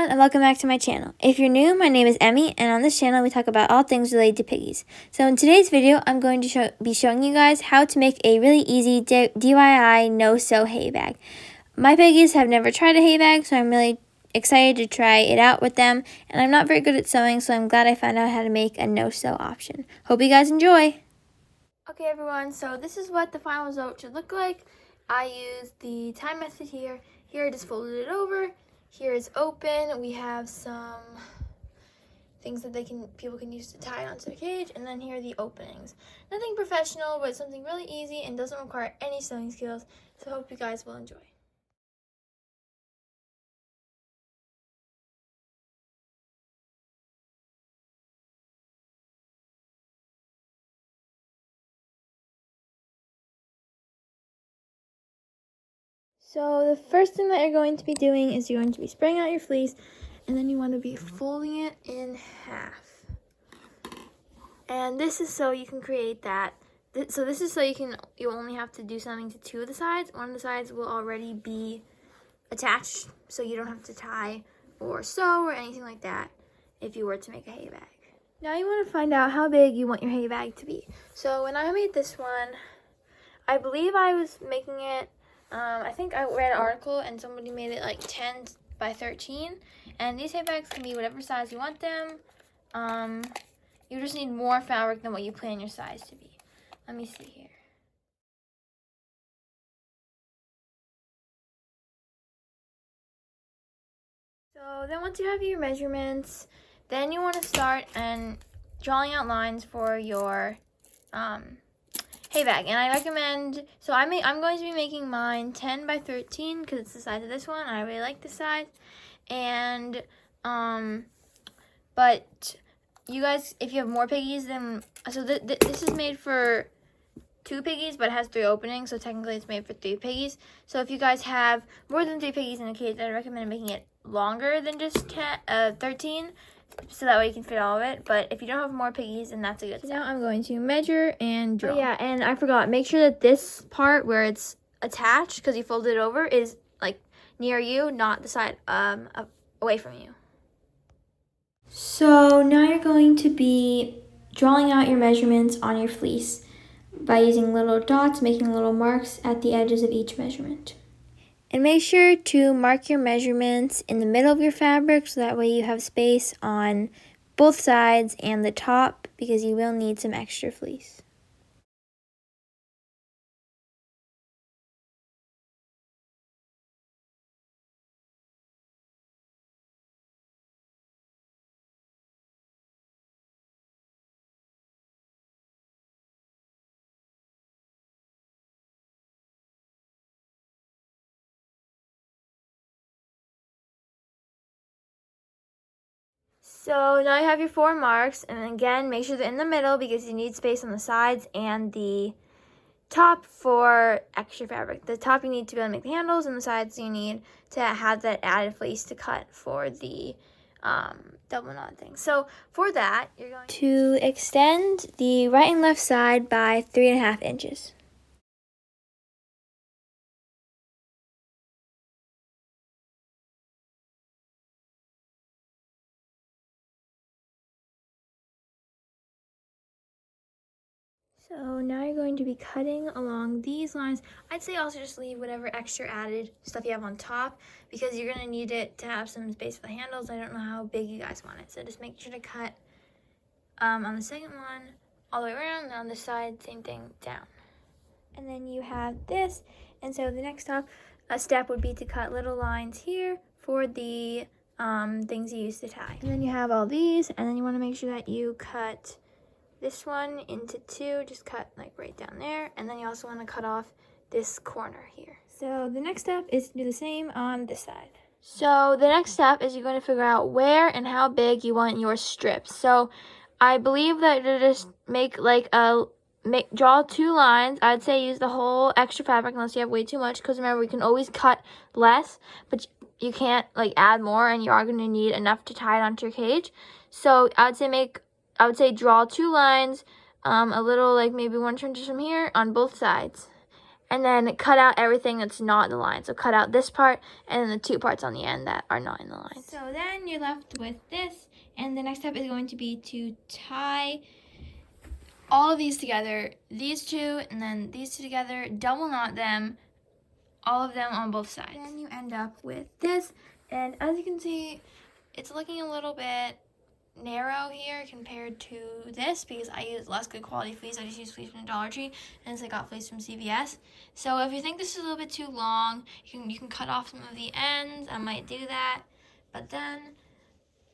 everyone, and welcome back to my channel. If you're new, my name is Emmy, and on this channel we talk about all things related to piggies. So in today's video, I'm going to be showing you guys how to make a really easy DIY no-sew hay bag. My piggies have never tried a hay bag, so I'm really excited to try it out with them, and I'm not very good at sewing, so I'm glad I found out how to make a no-sew option. Hope you guys enjoy! Okay everyone, so this is what the final result should look like. I used the tie method here. Here I just folded it over. Here is open. We have some things that people can use to tie onto their cage, and then here are the openings. Nothing professional, but something really easy and doesn't require any sewing skills. So I hope you guys will enjoy. So the first thing that you're going to be doing is you're going to be spraying out your fleece, and then you want to be folding it in half. And this is so you can create that. So this is so you only have to do something to two of the sides. One of the sides will already be attached, so you don't have to tie or sew or anything like that if you were to make a hay bag. Now you want to find out how big you want your hay bag to be. So when I made this one, I believe I was making it, I think I read an article and somebody made it like 10 by 13. And these hay bags can be whatever size you want them. You just need more fabric than what you plan your size to be. Let me see here. So then once you have your measurements, then you want to start and drawing out lines for your hay bag. And I recommend, so I'm going to be making mine 10 by 13 because it's the size of this one. I really like this size. And, but you guys, if you have more piggies, then, so this is made for 2 piggies, but it has 3 openings, so technically it's made for 3 piggies. So if you guys have more than 3 piggies in a cage, I recommend making it longer than just 13, so that way you can fit all of it. But if you don't have more piggies, then that's a good size. Now I'm going to measure and draw. Oh yeah, and I forgot, make sure that this part where it's attached, because you folded it over, is like near you, not the side away from you. So now you're going to be drawing out your measurements on your fleece by using little dots, making little marks at the edges of each measurement. And make sure to mark your measurements in the middle of your fabric so that way you have space on both sides and the top, because you will need some extra fleece. So now you have your 4 marks, and again, make sure they're in the middle because you need space on the sides and the top for extra fabric. The top you need to be able to make the handles, and the sides you need to have that added fleece to cut for the double knot thing. So for that, you're going to extend the right and left side by 3.5 inches. So now you're going to be cutting along these lines. I'd say also just leave whatever extra added stuff you have on top, because you're going to need it to have some space for the handles. I don't know how big you guys want it, so just make sure to cut on the second one all the way around, and on this side, same thing, down. And then you have this, and so the next step would be to cut little lines here for the things you use to tie. And then you have all these, and then you want to make sure that you cut this one into 2, just cut like right down there, and then you also want to cut off this corner here. So the next step is to do the same on this side. So the next step is you're going to figure out where and how big you want your strips. So I believe that you just draw 2 lines. I'd say use the whole extra fabric unless you have way too much, because remember, we can always cut less, but you can't like add more, and you are going to need enough to tie it onto your cage. So I would say draw 2 lines, a little like maybe 1 inch from here on both sides. and then cut out everything that's not in the line. So cut out this part and then the 2 parts on the end that are not in the line. So then you're left with this, and the next step is going to be to tie all of these together, these 2 and then these 2 together, double knot them, all of them on both sides. Then you end up with this, and as you can see, it's looking a little bit narrow here compared to this because I use less good quality fleece. I just use fleece from Dollar Tree, and I got fleece from CVS. So if you think this is a little bit too long, you can cut off some of the ends. I might do that, but then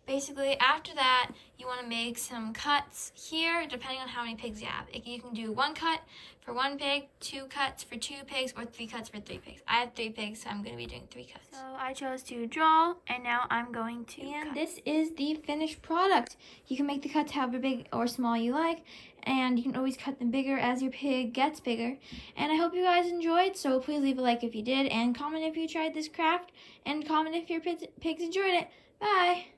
basically after that you want to make some cuts here depending on how many pigs you have. You can do 1 cut for 1 pig, 2 cuts for 2 pigs, or 3 cuts for 3 pigs. I have 3 pigs, so I'm going to be doing 3 cuts. So I chose to draw, and now I'm going to cut. This is the finished product. You can make the cuts however big or small you like, and you can always cut them bigger as your pig gets bigger. And I hope you guys enjoyed, so please leave a like if you did, and comment if you tried this craft, and comment if your pigs enjoyed it. Bye!